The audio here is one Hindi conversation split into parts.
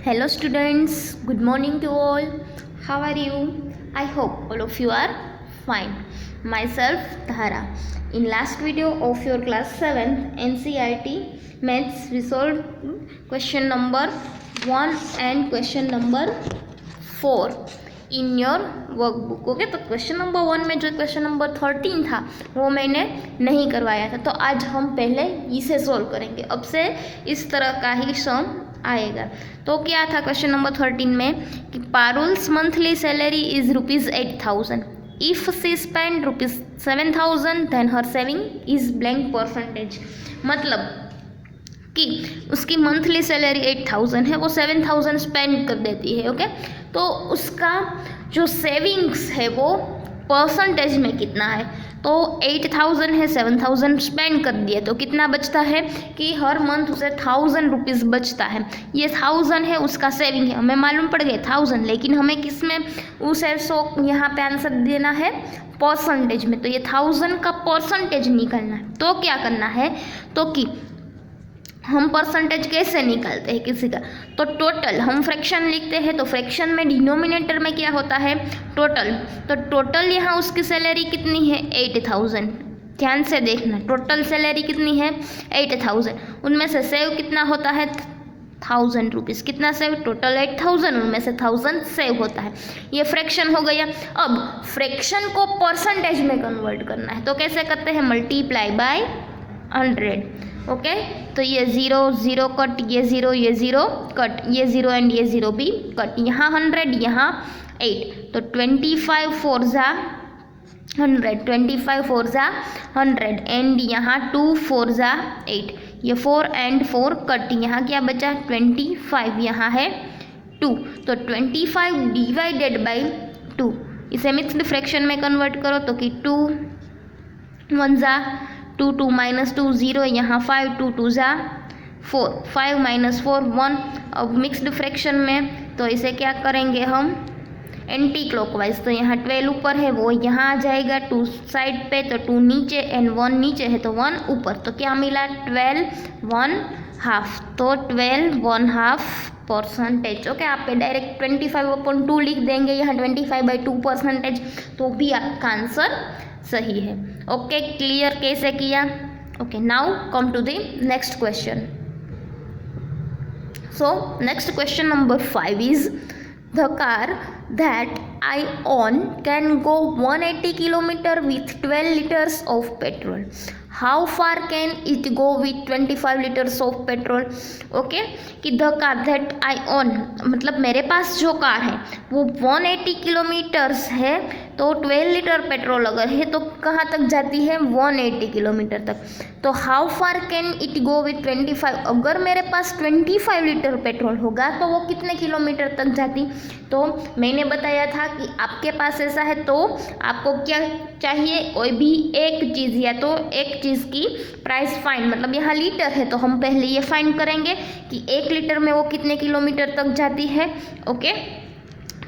Hello students, good morning to all. How are you? I hope all of you are fine. Myself Dhara. In last video of your class 7 NCERT Maths we solved question number 1 and question number 4 in your workbook. Okay, तो क्वेश्चन नंबर 1 में जो क्वेश्चन नंबर 13 था वो मैंने नहीं करवाया था, तो आज हम पहले इसे सॉल्व करेंगे. अब से इस तरह का ही सम आएगा. तो क्या था क्वेश्चन नंबर 13 में कि Parul's monthly salary is ₹8,000. If she spend ₹7,000 then her saving is blank percentage. मतलब कि उसकी मंथली सैलरी 8,000 है, वो 7,000 स्पेंड कर देती है. ओके, तो उसका जो सेविंग्स है वो परसेंटेज में कितना है. तो 8,000 है, 7,000 स्पेंड कर दिए तो कितना बचता है कि हर मंथ उसे ₹1,000 बचता है. ये 1,000 है उसका सेविंग है, हमें मालूम पड़ गया 1,000, लेकिन हमें किस में उसे यहाँ पे आंसर देना है परसेंटेज में. तो ये 1,000 का परसेंटेज निकालना है. तो क्या करना है, तो कि हम परसेंटेज कैसे निकालते हैं किसी का, तो टोटल हम फ्रैक्शन लिखते हैं. तो फ्रैक्शन में डिनोमिनेटर में क्या होता है टोटल. तो टोटल यहाँ उसकी सैलरी कितनी है 8,000. ध्यान से देखना, टोटल सैलरी कितनी है 8,000. उनमें से सेव कितना होता है ₹1,000. कितना सेव टोटल 8,000, उनमें से 1,000 सेव होता है. ये फ्रैक्शन हो गया. अब फ्रैक्शन को परसेंटेज में कन्वर्ट करना है, तो कैसे करते हैं मल्टीप्लाई बाय 100. ओके, तो ये 0 0 कट, ये 0 कट, ये 0 एंड ये 0 भी कट. यहाँ 100, यहाँ 8, तो 25 4 जा 100, 25 4 जा 100 एंड यहाँ 2 4 जा 8, ये 4 एंड 4 कट. यहाँ क्या बचा 25, यहाँ है 2, तो 25 डिवाइडेड बाई 2. इसे मिक्स्ड फ्रैक्शन में कन्वर्ट करो तो कि 2 1 जा 2 2 माइनस 2 0, यहाँ 5 2 2 जा 4, 5 माइनस 4 1. अब मिक्स्ड फ्रैक्शन में तो इसे क्या करेंगे हम एंटी क्लॉकवाइज. तो यहाँ 12 ऊपर है वो यहाँ आ जाएगा 2 साइड पे, तो 2 नीचे एंड 1 नीचे है तो 1 ऊपर. तो क्या मिला 12 1/2. तो 12 1/2 परसेंटेज. ओके, आप डायरेक्ट 25/2 लिख देंगे, यहाँ 25/2 परसेंटेज, तो भी आपका आंसर सही है. ओके, क्लियर कैसे किया. Okay, now come to the next question. So next question number 5 is the car that I own can go 180 km with 12 liters of petrol. How far can it go with 25 liters of petrol? Okay, कि the car that I own, मतलब मेरे पास जो कार है वो 180 किलोमीटर्स है, तो 12 लीटर पेट्रोल अगर है तो कहाँ तक जाती है 180 किलोमीटर तक. तो how far can it go with 25, अगर मेरे पास 25 लीटर पेट्रोल होगा तो वो कितने किलोमीटर तक जाती. तो मैंने बताया था कि आपके पास ऐसा है तो आपको क्या चाहिए, कोई भी एक चीज़, या तो एक चीज़ की प्राइस फाइंड, मतलब यहाँ लीटर है तो हम पहले ये फाइंड करेंगे कि 1 लीटर में वो कितने किलोमीटर तक जाती है. ओके,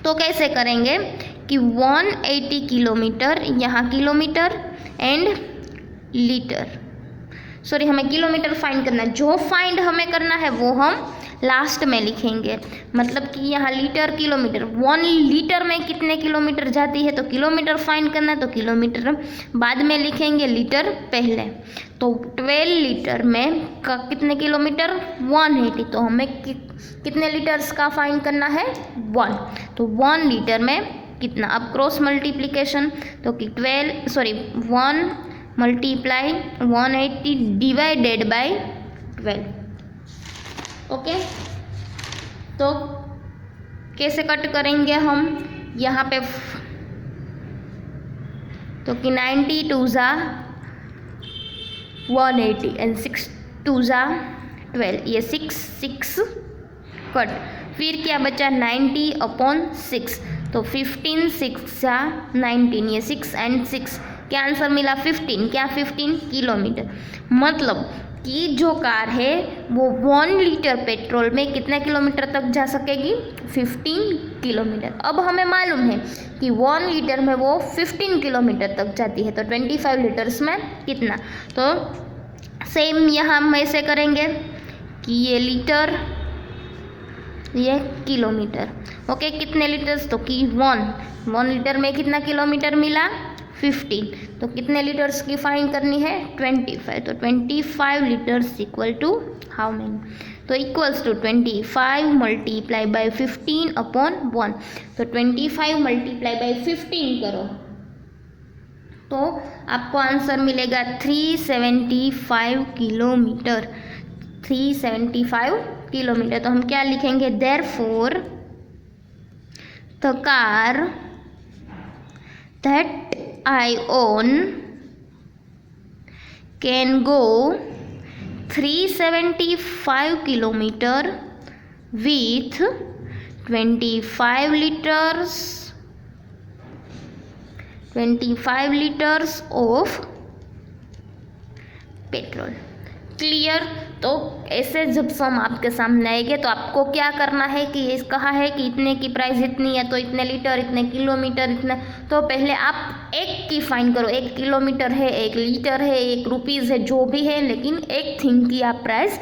तो कैसे करेंगे कि 180 किलोमीटर, यहाँ किलोमीटर एंड लीटर, सॉरी हमें किलोमीटर फाइंड करना है. जो फाइंड हमें करना है वो हम लास्ट में लिखेंगे. मतलब कि यहाँ लीटर किलोमीटर, 1 लीटर में कितने किलोमीटर जाती है, तो किलोमीटर फाइंड करना है तो किलोमीटर बाद में लिखेंगे, लीटर पहले. तो 12 लीटर में कितने किलोमीटर 180, तो हमें कितने लीटर्स का फाइंड करना है 1. तो 1 लीटर में कितना, अब क्रॉस मल्टीप्लिकेशन, तो कि 1 मल्टीप्लाई 180 डिवाइडेड बाय 12. ओके, तो कैसे कट करेंगे हम यहाँ पे, तो कि 92 जा 180 एंड 6 2 जा 12, ये 6 कट. फिर क्या बचा 90/6, तो 15 6 जा 19, ये 6 एंड 6, क्या आंसर मिला 15. क्या 15 किलोमीटर. मतलब कि जो कार है वो 1 लीटर पेट्रोल में कितने किलोमीटर तक जा सकेगी 15 किलोमीटर. अब हमें मालूम है कि 1 लीटर में वो 15 किलोमीटर तक जाती है, तो 25 लीटर्स में कितना. तो सेम यहाँ हम ऐसे करेंगे कि ये लीटर ये किलोमीटर। ओके, कितने लीटर्स, तो कि 1 लीटर में कितना किलोमीटर मिला 15, तो कितने लीटर्स की फाइंड करनी है 25, तो 25 litres equal to how many, तो equals to 25 multiply by 15 upon 1, तो 25 मल्टीप्लाई बाय 15 करो तो आपको आंसर मिलेगा 375 किलोमीटर, 375 किलोमीटर। तो हम क्या लिखेंगे, therefore the car that I own can go 375 kilometre with 25 liters of petrol. Clear. तो ऐसे जब सम आपके सामने आएंगे तो आपको क्या करना है कि ये कहा है कि इतने की प्राइस इतनी है तो इतने लीटर, इतने किलोमीटर, इतना, तो पहले आप एक की फाइंड करो, 1 किलोमीटर है, 1 लीटर है, 1 रुपीज़ है, जो भी है, लेकिन एक थिंग की आप प्राइस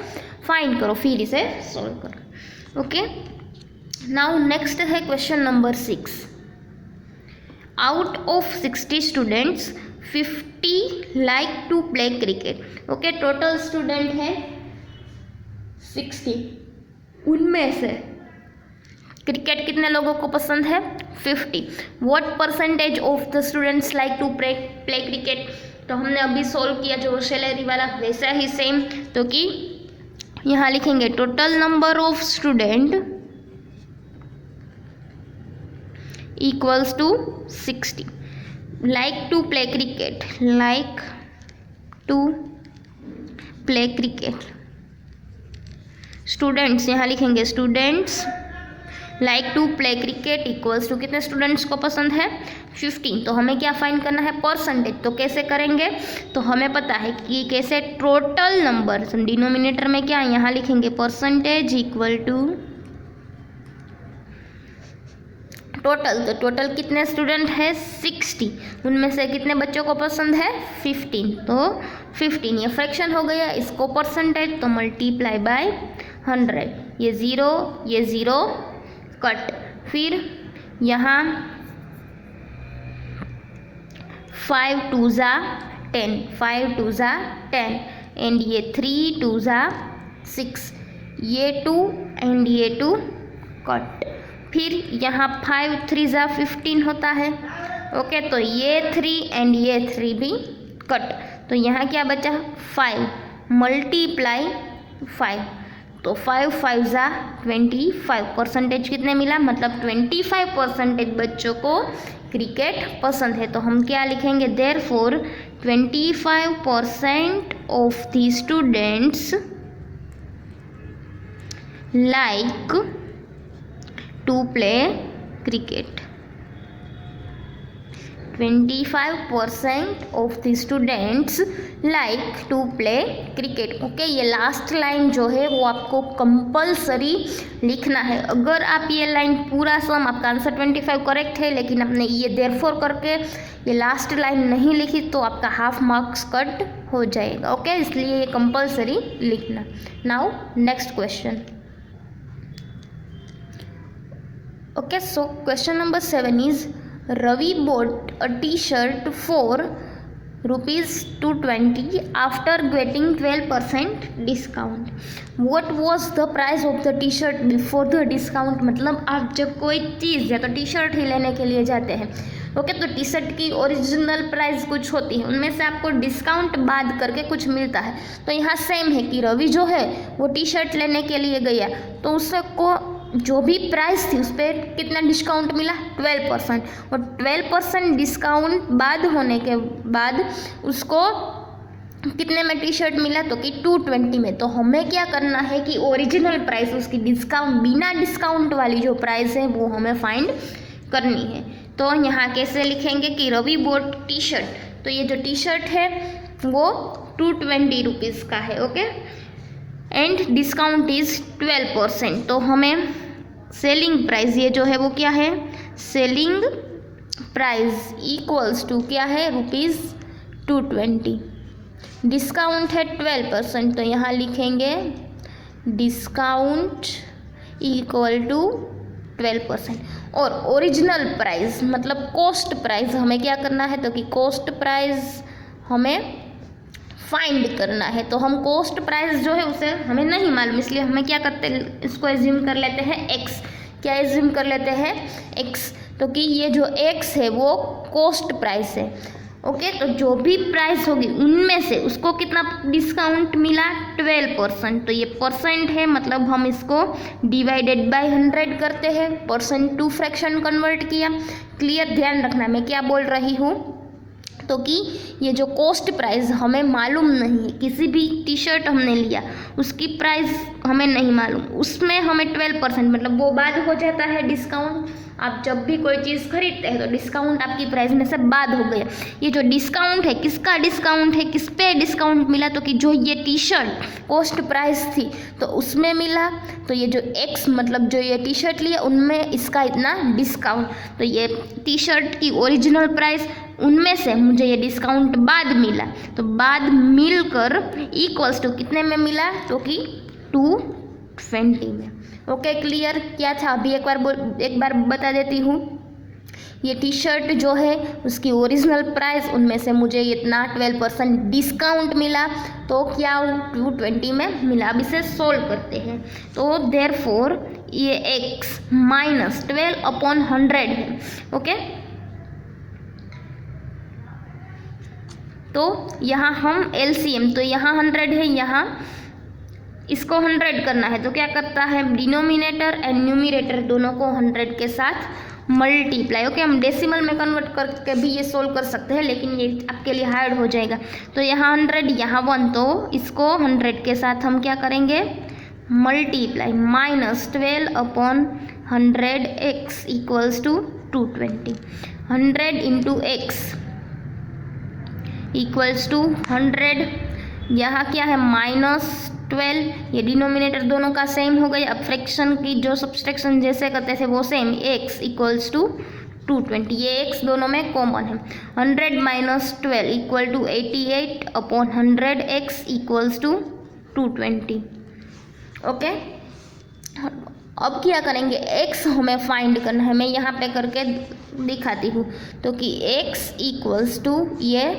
फाइंड करो, फिर इसे सॉल्व करो। ओके, नाउ नेक्स्ट है question number 6। Out of 60 students 50 like to play cricket. Okay, total student है 60, उनमें से क्रिकेट कितने लोगों को पसंद है 50। What percentage of the students like to play cricket, तो हमने अभी सॉल्व किया जो सैलरी वाला, वैसा ही सेम, तो कि यहाँ लिखेंगे total number of student equals to 60 like to play cricket, students यहाँ लिखेंगे students like to play cricket equals to कितने स्टूडेंट्स को पसंद है 15। तो हमें क्या फाइंड करना है परसेंटेज, तो कैसे करेंगे, तो हमें पता है कि कैसे टोटल नंबर डिनोमिनेटर में क्या यहाँ लिखेंगे परसेंटेज इक्वल टू टोटल, तो टोटल कितने स्टूडेंट है 60, उनमें से कितने बच्चों को पसंद है 15, तो 15 ये फ्रैक्शन हो गया, इसको परसेंटेज तो मल्टीप्लाई बाय 100, ये ज़ीरो कट, फिर यहाँ 5 2 ज़ा 10, 5 2 ज़ा 10 एंड ये 3 2 ज़ा 6, ये 2 एंड ये 2 कट, फिर यहाँ 5 3 ज़ा 15 होता है। ओके, तो ये 3 एंड ये 3 भी कट, तो यहाँ क्या बचा 5 मल्टीप्लाई 5, तो 5 5 ज़ा 25, परसेंटेज कितने मिला, मतलब 25% बच्चों को क्रिकेट पसंद है। तो हम क्या लिखेंगे, therefore 25% of the students like to play cricket, 25% of the students like to play cricket। Okay, ये लास्ट लाइन जो है वो आपको कंपलसरी लिखना है। अगर आप ये लाइन पूरा सम, आपका आंसर 25 करेक्ट है, लेकिन आपने ये देयरफॉर करके ये लास्ट लाइन नहीं लिखी तो आपका हाफ मार्क्स कट हो जाएगा। ओके, इसलिए ये कंपलसरी लिखना। Now next question. Okay, so question number 7 is Ravi bought a t-shirt for ₹220 after getting 12% discount. What was the price of the t-shirt before the discount? मतलब आप जब कोई चीज़ या तो टी शर्ट ही लेने के लिए जाते हैं, ओके, तो टी शर्ट की ओरिजिनल प्राइस कुछ होती है, उनमें से आपको डिस्काउंट बाद करके कुछ मिलता है। तो यहाँ सेम है कि रवि जो है वो टी शर्ट लेने के लिए गया, तो उसको जो भी प्राइस थी उस पर कितना डिस्काउंट मिला 12%, और 12% डिस्काउंट बाद होने के बाद उसको कितने में टी शर्ट मिला, तो कि 220 में। तो हमें क्या करना है कि ओरिजिनल प्राइस, उसकी डिस्काउंट बिना डिस्काउंट वाली जो प्राइस है वो हमें फाइंड करनी है। तो यहाँ कैसे लिखेंगे कि रवि बोट टी शर्ट, तो ये जो टी शर्ट है वो 220 रुपीज़ का है। ओके, एंड डिस्काउंट इज़ 12%, तो हमें सेलिंग प्राइस ये जो है वो क्या है, सेलिंग प्राइस इक्वल्स टू क्या है ₹220, डिस्काउंट है 12%, तो यहाँ लिखेंगे डिस्काउंट इक्वल टू 12%। और ओरिजिनल प्राइस मतलब कॉस्ट प्राइस हमें क्या करना है, तो कि कॉस्ट प्राइस हमें फाइंड करना है। तो हम कॉस्ट प्राइस जो है उसे हमें नहीं मालूम, इसलिए हमें क्या करते हैं, इसको एज्यूम कर लेते हैं एक्स। क्या एज्यूम कर लेते हैं, एक्स। तो कि ये जो एक्स है वो कॉस्ट प्राइस है। ओके, तो जो भी प्राइस होगी उनमें से उसको कितना डिस्काउंट मिला, 12%। तो ये परसेंट है, मतलब हम इसको डिवाइडेड बाय 100 करते हैं, परसेंट टू फ्रैक्शन कन्वर्ट किया। क्लियर, ध्यान रखना मैं क्या बोल रही हूँ, तो कि ये जो कॉस्ट प्राइस हमें मालूम नहीं है, किसी भी टी शर्ट हमने लिया उसकी प्राइस हमें नहीं मालूम, उसमें हमें 12% मतलब वो बाद हो जाता है डिस्काउंट। आप जब भी कोई चीज़ खरीदते हैं तो डिस्काउंट आपकी प्राइस में से बाद हो गया। ये जो डिस्काउंट है, किसका डिस्काउंट है, किस पे डिस्काउंट मिला, तो कि जो ये टी शर्ट कॉस्ट प्राइस थी तो उसमें मिला। तो ये जो एक्स मतलब जो ये टी शर्ट लिया उनमें इसका इतना डिस्काउंट। तो ये टी शर्ट की ओरिजिनल प्राइस उनमें से मुझे ये डिस्काउंट बाद मिला, तो बाद मिलकर इक्वल्स टू कितने में मिला, तो कि 220 में। Okay, clear. क्या था अभी एक बार बता देती हूँ। ये टी शर्ट जो है उसकी ओरिजिनल प्राइस उनमें से मुझे इतना 12% डिस्काउंट मिला, तो क्या 220 में मिला। अब इसे सोल्व करते हैं। तो देयरफॉर ये x माइनस 12/100 है। ओके, तो यहाँ हम LCM, तो यहाँ 100 है, यहाँ इसको 100 करना है, तो क्या करता है, डिनोमिनेटर एंड न्यूमिनेटर दोनों को 100 के साथ मल्टीप्लाई। ओके, हम डेसिमल में कन्वर्ट करके भी ये सोल्व कर सकते हैं, लेकिन ये आपके लिए हार्ड हो जाएगा। तो यहाँ 100, यहाँ 1, तो इसको 100 के साथ हम क्या करेंगे, multiply. Minus 12/100 x equals to 220। 100 into x equals to 100। यहाँ क्या है, -12, ये डिनोमिनेटर दोनों का सेम हो गया। अब फ्रैक्शन की जो सब्सट्रैक्शन जैसे करते थे वो सेम, x इक्वल्स टू 220, ये x दोनों में कॉमन है। 100 minus 12 equal to 88/100 x equals to 220। Okay, अब क्या करेंगे, x हमें फाइंड करना है, मैं यहाँ पे करके दिखाती हूँ। तो कि x इक्वल्स टू ये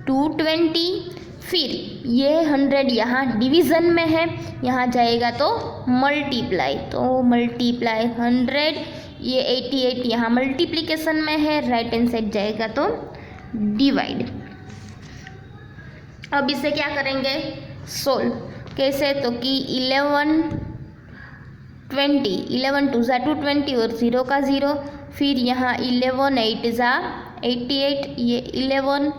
220, फिर ये 100 यहाँ डिवीज़न में है, यहाँ जाएगा तो मल्टीप्लाई, तो मल्टीप्लाई 100, ये 88 यहाँ मल्टीप्लिकेशन में है, राइट हैंड साइड जाएगा तो डिवाइड। अब इसे क्या करेंगे, सोल्व। कैसे, तो कि 11 2 ज़ा 220 और 0 का 0, फिर यहाँ 11 8 ज़ा 88, ये 11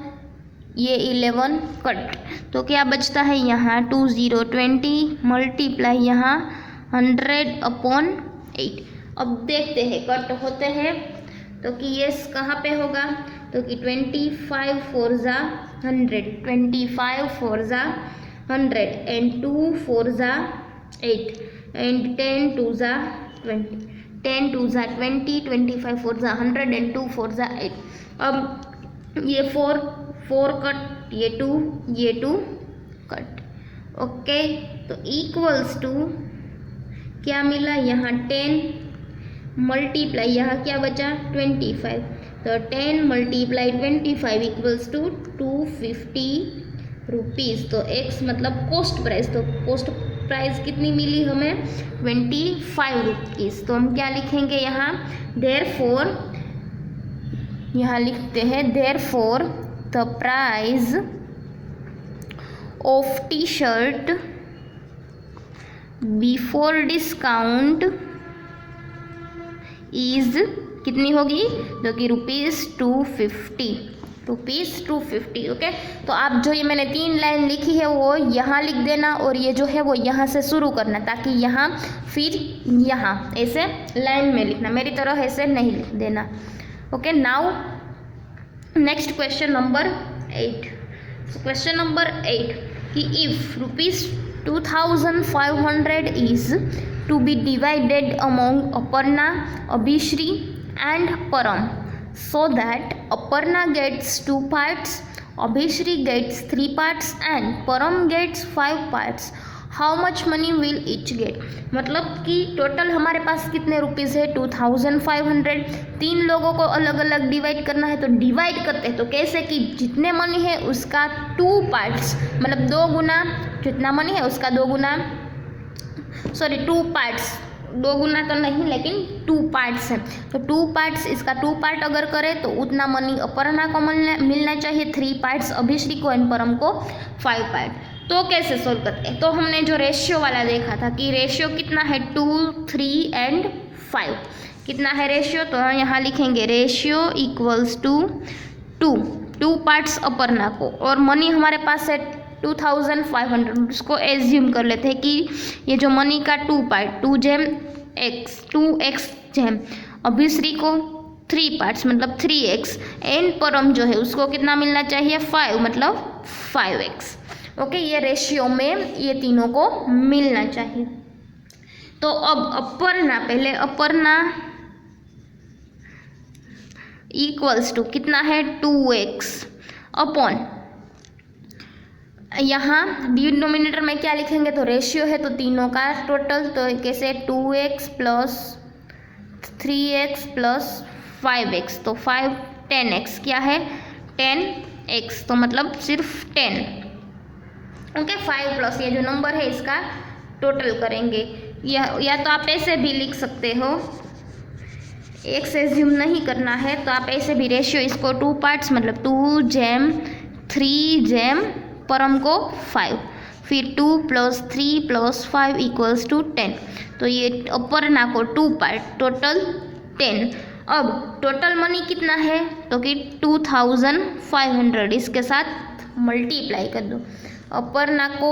ये 11 कट, तो क्या बचता है यहाँ 20 मल्टीप्लाई यहाँ 100/8। अब देखते हैं कट होते हैं, तो कि ये कहाँ पे होगा, तो कि 25 4 ज़ा 100, 25 4 ज़ा 100 एंड 2 4 ज़ा 8 एंड 10 2 ज़ा 20, 10 2 ज़ा 20, 25 4 ज़ा 100 एंड 2 4 ज़ा 8। अब ये 4 कट, ये 2 कट। ओके, तो इक्वल्स टू क्या मिला, यहाँ 10 मल्टीप्लाई यहाँ क्या बचा 25, तो 10 मल्टीप्लाई 25 इक्वल्स टू 250 रुपीज़। तो x मतलब कॉस्ट प्राइस, तो कॉस्ट प्राइस कितनी मिली हमें 25 रुपीज़। तो हम क्या लिखेंगे यहाँ, देयरफॉर, यहाँ लिखते हैं therefore the price of t-shirt before discount is कितनी होगी, जो कि ₹250। ओके, तो आप जो ये मैंने 3 लाइन लिखी है वो यहाँ लिख देना, और ये जो है वो यहाँ से शुरू करना, ताकि यहाँ फिर यहाँ ऐसे लाइन में लिखना, मेरी तरह ऐसे नहीं लिख देना। Okay, now next question number 8। Question number 8 कि if ₹2500 is to be divided among Aparna, Abhishree and Param, so that Aparna gets 2 parts, Abhishri gets 3 parts and Param gets 5 parts. How much money will each get, मतलब कि टोटल हमारे पास कितने रुपीज़ है 2500। 3 लोगों को अलग अलग डिवाइड करना है, तो डिवाइड करते हैं तो कैसे कि जितने मनी है उसका 2 पार्ट्स, मतलब 2 गुना जितना मनी है उसका 2 गुना, सॉरी 2 पार्ट्स, 2 गुना तो नहीं लेकिन 2 पार्ट्स हैं, तो 2 पार्ट्स, इसका 2 पार्ट अगर करें तो उतना मनी अपर्णा को मिलना चाहिए 3 पार्ट्स, अभिश्री को एंड परम को 5 पार्ट। तो कैसे सोल्व करते हैं, तो हमने जो रेशियो वाला देखा था कि रेशियो कितना है 2, 3 एंड 5, कितना है रेशियो, तो यहाँ लिखेंगे ratio equals to 2 parts Aparna को, और मनी हमारे पास है 2500, उसको एज्यूम कर लेते हैं कि ये जो मनी का 2 पार्ट 2x जेम, अभिश्री को 3 पार्ट्स मतलब 3x, एंड परम जो है उसको कितना मिलना चाहिए 5 मतलब 5x। ओके, ये रेशियो में ये तीनों को मिलना चाहिए। तो अब अपर्णा, पहले अपर्णा इक्वल्स टू कितना है 2x अपॉन, यहाँ डिनोमिनेटर में क्या लिखेंगे, तो रेशियो है तो तीनों का टोटल, तो कैसे 2x plus 3x plus 5x, तो 10x क्या है 10x, तो मतलब सिर्फ 10। ओके, 5 प्लस ये जो नंबर है इसका टोटल करेंगे, या तो आप ऐसे भी लिख सकते हो, x एज्यूम नहीं करना है तो आप ऐसे भी रेशियो इसको 2 पार्ट्स मतलब 2 जेम 3 जेम परम को 5, फिर 2 प्लस 3 प्लस 5 इक्वल्स टू 10, तो ये अपर्णा को 2 पार्ट टोटल 10। अब टोटल मनी कितना है, तो कि 2500, इसके साथ मल्टीप्लाई कर दो, अपर्णा को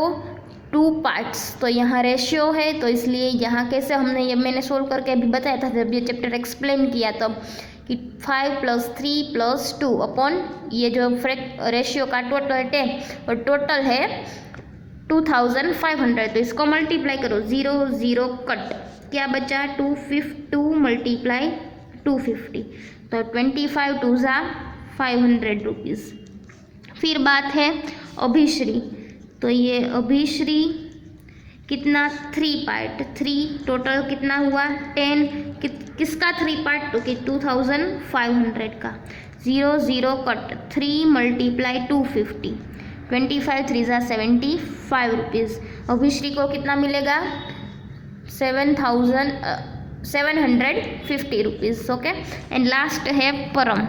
2 पार्ट्स, तो यहाँ रेशियो है तो इसलिए यहाँ कैसे हमने ये मैंने सोल्व करके अभी बताया था जब ये चैप्टर एक्सप्लेन किया तब, कि 5 प्लस 3 प्लस 2 अपॉन ये जो रेशियो का टोटल है 10 और टोटल है 2500, तो इसको मल्टीप्लाई करो, 0 0 कट, क्या बचा 2 मल्टीप्लाई 250, तो 25 2 ज़ा 500 रुपीज़। फिर बात है अभिश्री, तो ये अभिश्री कितना 3 पार्ट, 3 टोटल कितना हुआ 10, किसका 3 पार्ट, तो कि 2500 का, 0 0 कट, 3 मल्टीप्लाई 250, 25 3 ज़ा 75 रुपीज़। अभिश्री को कितना मिलेगा 750 रुपीज़। ओके, एंड लास्ट है परम,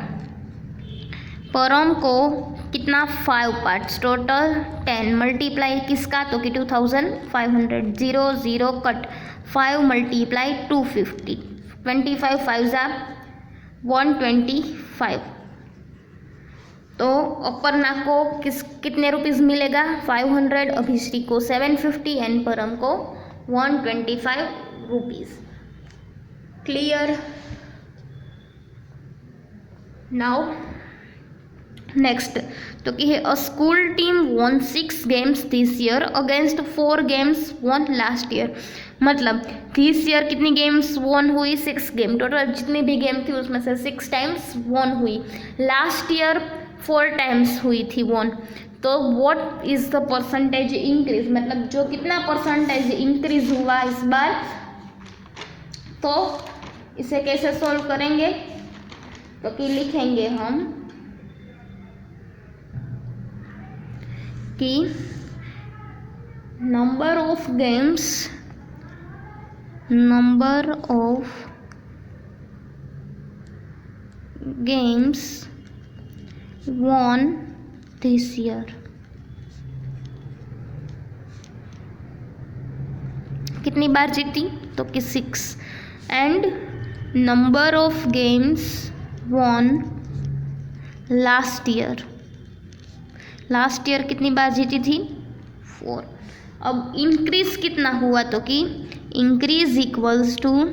परम को कितना 5 पार्ट्स टोटल 10 मल्टीप्लाई किसका, तो कि 2500, 0 0 कट, 5 मल्टीप्लाई 250, 25 5 ज़ा 125, तो अपर्णा को कितने रुपीज़ मिलेगा 500, अभिश्री को 750 एंड परम को 125 रुपीज़। क्लियर? नाउ नेक्स्ट, तो कि a school team won 6 games this year against 4 games won last year, मतलब दिस ईयर कितनी गेम्स वॉन हुई 6 गेम, टोटल जितनी भी गेम थी उसमें से 6 टाइम्स वॉन हुई, लास्ट ईयर 4 टाइम्स हुई थी वॉन, तो what is the percentage increase, मतलब जो कितना परसेंटेज इंक्रीज हुआ इस बार, तो इसे कैसे सॉल्व करेंगे, तो कि लिखेंगे हम कि number of games won this year, कितनी बार जीती, तो कि 6, and number of games won last year, last year कितनी बार जीती थी 4। अब इंक्रीज कितना हुआ, तो कि इंक्रीज इक्वल्स टू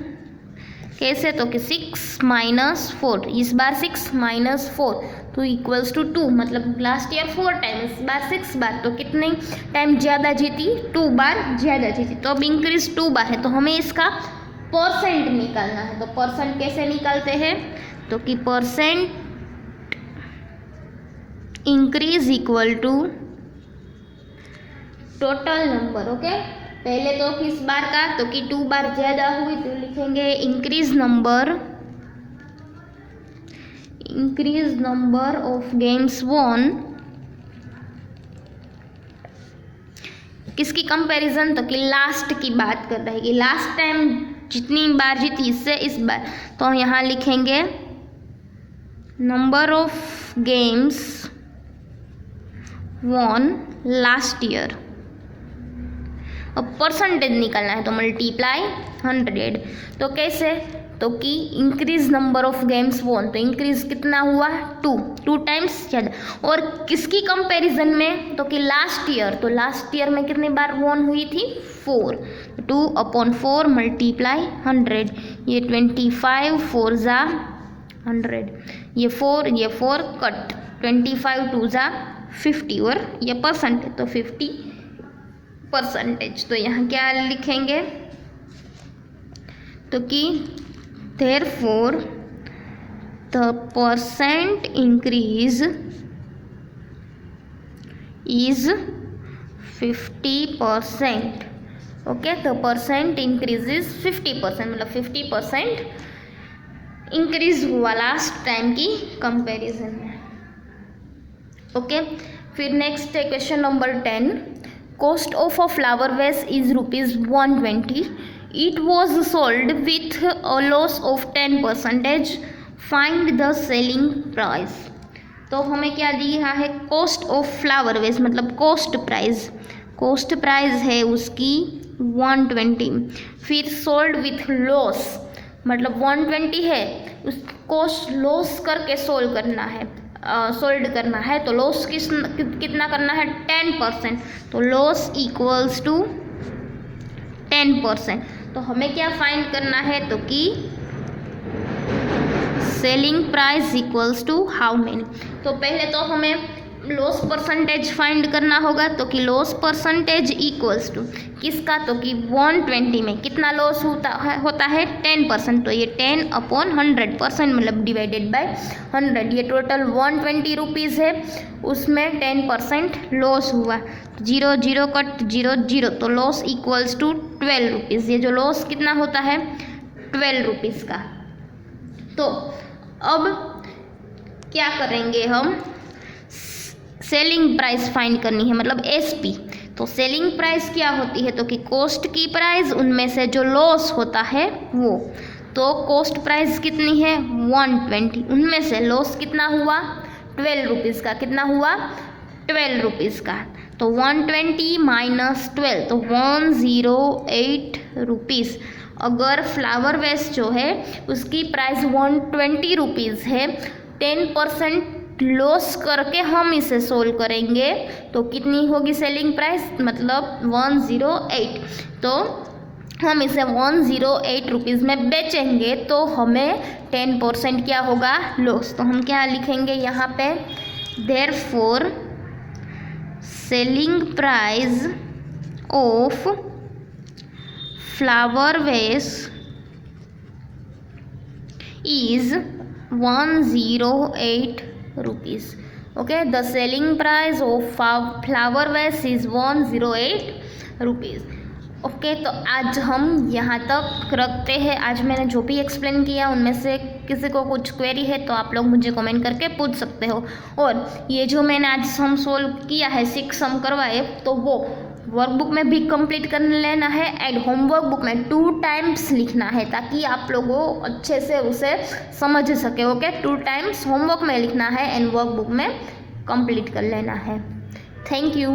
कैसे, तो कि 6 माइनस 4, इस बार 6 माइनस 4 तो इक्वल्स टू 2, मतलब लास्ट ईयर 4 टाइम, इस बार 6 बार, तो कितने टाइम ज़्यादा जीती 2 बार ज़्यादा जीती, तो अब इंक्रीज 2 बार है तो हमें इसका परसेंट निकालना है, तो परसेंट कैसे निकालते हैं, तो कि percent increase equal to total number, okay, पहले तो किस बार का, तो कि 2 बार ज़्यादा हुई तो लिखेंगे increase number of games won. किसकी कंपैरिजन, तो कि लास्ट की बात कर रहे हैं कि लास्ट टाइम जितनी बार जीती इससे इस बार, तो यहाँ लिखेंगे number of games won last year. अब परसेंटेज निकालना है तो मल्टीप्लाई 100। तो कैसे, तो कि increase number of games won, तो इंक्रीज कितना हुआ 2 टाइम्स ज़्यादा। और किसकी कंपैरिजन में, तो कि लास्ट ईयर, तो लास्ट ईयर में कितनी बार वॉन हुई थी 4, 2/4 मल्टीप्लाई 100। ये 25 4 जा 100, ये 4 कट, 25 2 जा 50 और ये परसेंटेज तो 50%। तो यहाँ क्या लिखेंगे, तो कि therefore the percent increase is 50%। Okay, तो परसेंट इंक्रीज इज 50%, मतलब 50% इंक्रीज हुआ लास्ट टाइम की कंपैरिजन में। ओके, फिर नेक्स्ट है question number 10। Cost of a flower vase is ₹120। It was sold with a loss of 10%. Find the selling price। तो हमें क्या दिया है, कॉस्ट ऑफ फ्लावर वेस मतलब कॉस्ट प्राइस है उसकी 120। फिर सोल्ड विथ लॉस मतलब 120 है, उस कॉस्ट लॉस करके सोल्ड करना है तो लॉस कितना करना है 10%। तो लॉस इक्वल्स टू 10%। तो हमें क्या फाइंड करना है, तो कि selling price equals to how many. तो पहले तो हमें लॉस परसेंटेज फाइंड करना होगा, तो कि लॉस परसेंटेज इक्वल्स टू किसका, तो कि 120 में कितना लॉस होता है 10%। तो ये 10/100% मतलब डिवाइडेड बाय 100। ये टोटल 120 रुपीज़ है, उसमें 10% लॉस हुआ, 0 0 कट 0 0, तो लॉस इक्वल्स टू 12 रुपीज़। ये जो लॉस कितना होता है 12 रुपीज़ का। तो अब क्या करेंगे हम, सेलिंग प्राइस फाइंड करनी है मतलब एसपी। तो सेलिंग प्राइस क्या होती है, तो कि कॉस्ट की प्राइस उनमें से जो लॉस होता है वो। तो कॉस्ट प्राइस कितनी है 120, उनमें से लॉस कितना हुआ 12 रुपीज़ का, कितना हुआ 12 रुपीज़ का। तो 120 माइनस 12 तो 108 रुपीज़। अगर फ्लावर वेस जो है उसकी प्राइस 120 रुपीज़ है, 10% लॉस करके हम इसे सोल्व करेंगे तो कितनी होगी सेलिंग प्राइस, मतलब 108। तो हम इसे 108 रुपीज़ में बेचेंगे तो हमें 10% क्या होगा लॉस। तो हम क्या लिखेंगे यहाँ पे, therefore selling price of flower vase is 108 rupees। okay, the selling price of flower vase is 108 rupees। Okay, तो आज हम यहाँ तक रखते हैं। आज मैंने जो भी एक्सप्लेन किया उनमें से किसी को कुछ क्वेरी है तो आप लोग मुझे कमेंट करके पूछ सकते हो। और ये जो मैंने आज सम सोल्व किया है 6 सम करवाए, तो वो वर्कबुक में भी कंप्लीट कर लेना है एंड होमवर्क बुक में 2 टाइम्स लिखना है ताकि आप लोगों अच्छे से उसे समझ सके। ओके, 2 टाइम्स होमवर्क में लिखना है एंड वर्कबुक में कंप्लीट कर लेना है। Thank you.